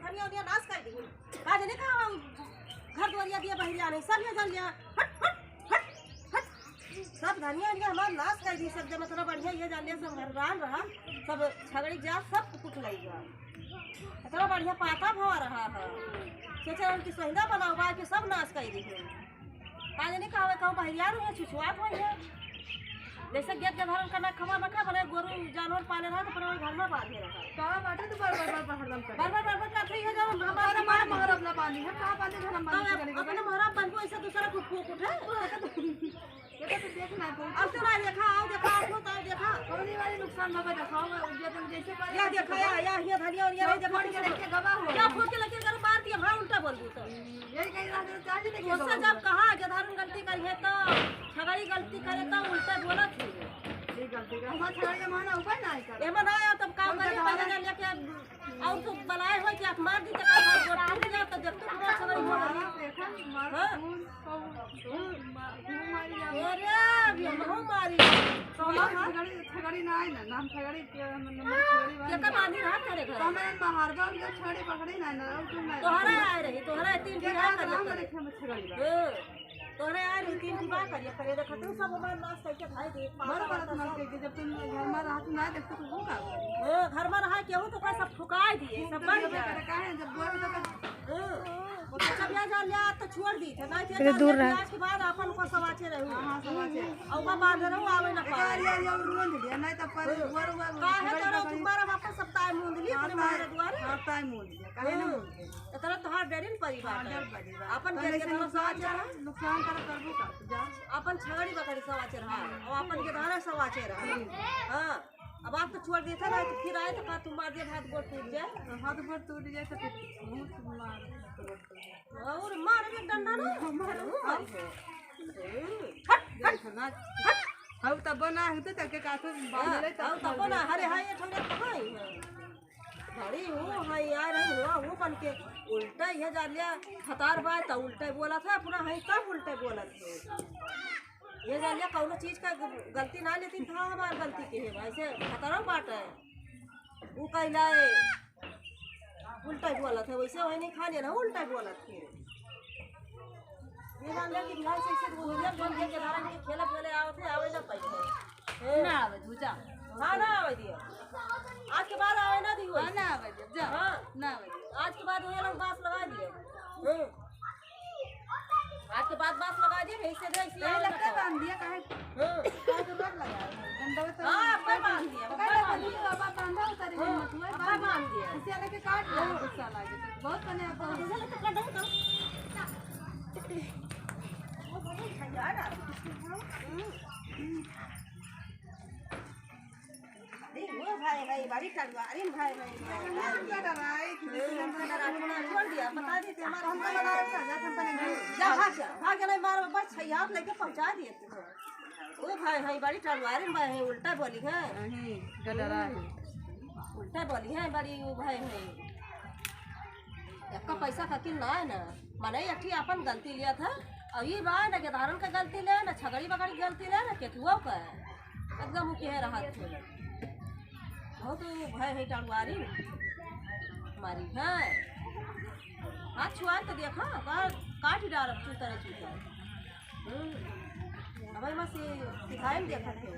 धनिया उनिया नाश कर दी आज नहीं कहा घर दुआरिया दिया बहरिया नहीं सब ये जान लिया हट हट हट हट सब धनिया उनिया हमारा नाश कर दी सब मतलब बढ़िया ये जान लिया सब घरदान रहा सब छगड़ी जा सब कुछ लग गया इतना बढ़िया पाता भवा रहा है सोचा उनकी सहिदा बनाओ के सब नाश कर दी आज नहीं कहा कहूँ बहरिया रहा छुछुआत हुई है जैसे गेट के धर्म करना खबर रखा बने गोरू जानवर पाले रहा तो पर घर में बांधे रखा कहां बाटे तो बड़ हरदम कर बड़ का थई है जब हमारा मार मोहर अपना पानी है कहां बांधे घर हम बांधे करेंगे अपने मोहरा बंधो ऐसे दूसरा को फूक उठे ये तो देखना है अब तो ना देखा आओ देखा आपको तो देखा कोनी वाली नुकसान बाबा दिखाओ ये तुम जैसे कर या देखा या ये धनिया और ये देखा के देख के गवाह हो क्या फूक के लगे कर मार दिया भाई उल्टा बोल दी तो यही कहीं रात चार्ज देखिए उससे जब कहा जधारण गलती करी है तो छगड़ी गलती करे तो उल्टा बोला थी ये गलती का हमारा छगड़ी का माना उपाय ना है ये बनाया तब काम करे बना लेके और तो बनाए हो कि आप मार दी तो गोड़ टूट जाए तो जब तक पूरा छगड़ी हो गई देखा मार मारी अरे अभी हम मारी छगड़ी ना है ना नाम छगड़ी ये का बांधी रहा तेरे घर हमें महारबा जो छगड़ी पकड़ी ना ना तोहरा आ रही तोहरा 3 बिघा कर छगड़ी तोहरे आ रही 3 बिघा करिए करे देखा तू सब हमार नाश करके भाई दे बराबर तुम के जब तुम घर में रहत ना देखते तो होगा घर में रहा केहू तो सब ठुकाए दिए सब बन गया काहे जब बोल तो जब या जा लिया तो छोड़ दी थे नहीं दूर रहा के बाद अपन को सवाचे रहू हां समाचे और बा बांध रहू आवे ना पाए यार ये रोन दिया नहीं तो पर वर काहे तोरा तुम्हारा वापस सप्ताह मूंद लिए अपने मारे द्वारे सप्ताह मूंद दिया काहे ना मूंद इतना तोहार डेरिन परिवार अपन के तरह सवाचे नुकसान कर करबो का जा अपन छगड़ी बकरी सवाचे रहा और अपन के धारा सवाचे रहा हां अब आप तो छोड़ दिए थे ना तो फिर आए तो का तुम मार दिए हाथ गोड़ टूट जाए हाथ गोड़ टूट जाए तो बहुत मार और मार के डंडा ना मार हट ना हम तब बना है तो तके काठो बांधले तब ना अरे हाय ये ठंडा कहां है घड़ी हो हाय यार हुआ वो बन के उल्टा ये जा लिया खतार बात तो उल्टा बोला था पूरा है तब उल्टा बोला था ये जा लिया कौनो चीज का गलती ना लेती था हमार गलती के है भाई से खतरा बात है वो कहलाए उल्टा बोला था वैसे वही नहीं खाने ना उल्टा बोला था ये जान लिया कि भाई से ऐसे बोलिया बन के धारा के खेला खेले आओ थे आवे ना पैसे ना आवे झूठा हां ना आवे दिया आज के बाद आवे ना दियो ना आवे जा हां ना आवे आज के बाद ये लोग बास लगा दिए आज के बाद बास लगा दिए ऐसे दे इसलिए लगता बांध दिया काहे का जरूरत लगा डंडा तो हां अब बांध दिया बाबा बांधा उतारे मत हुआ अब बांध दिया इसे लेके काट दिया गुस्सा लागे तो बहुत बने आप इसे लेके काट दो वो बड़ी खजाना वो भाई भाई बड़ी टलवारी भाई भाई छोड़ दिया बता देते हमारा हम बना रहा कंपनी जा भाग नहीं मारो बस छयाप लेके पहुंचा दिए ओ भाई भाई बड़ी टलवारी भाई है उल्टा बोली है नहीं गडरा है उल्टा बोली है बड़ी वो भाई है आपका पैसा खातिर ना है ना माने अठी अपन गलती लिया था और ये बात ना के धारण का गलती ले ना छगड़ी बकड़ी गलती ले ना केतुआ का एकदम के रहा थे बहुत भाई है टलवारी हमारी है हाथ छुआ तो देखा काट डाल चूतर चूतर अब मैं सिखाए देखा थे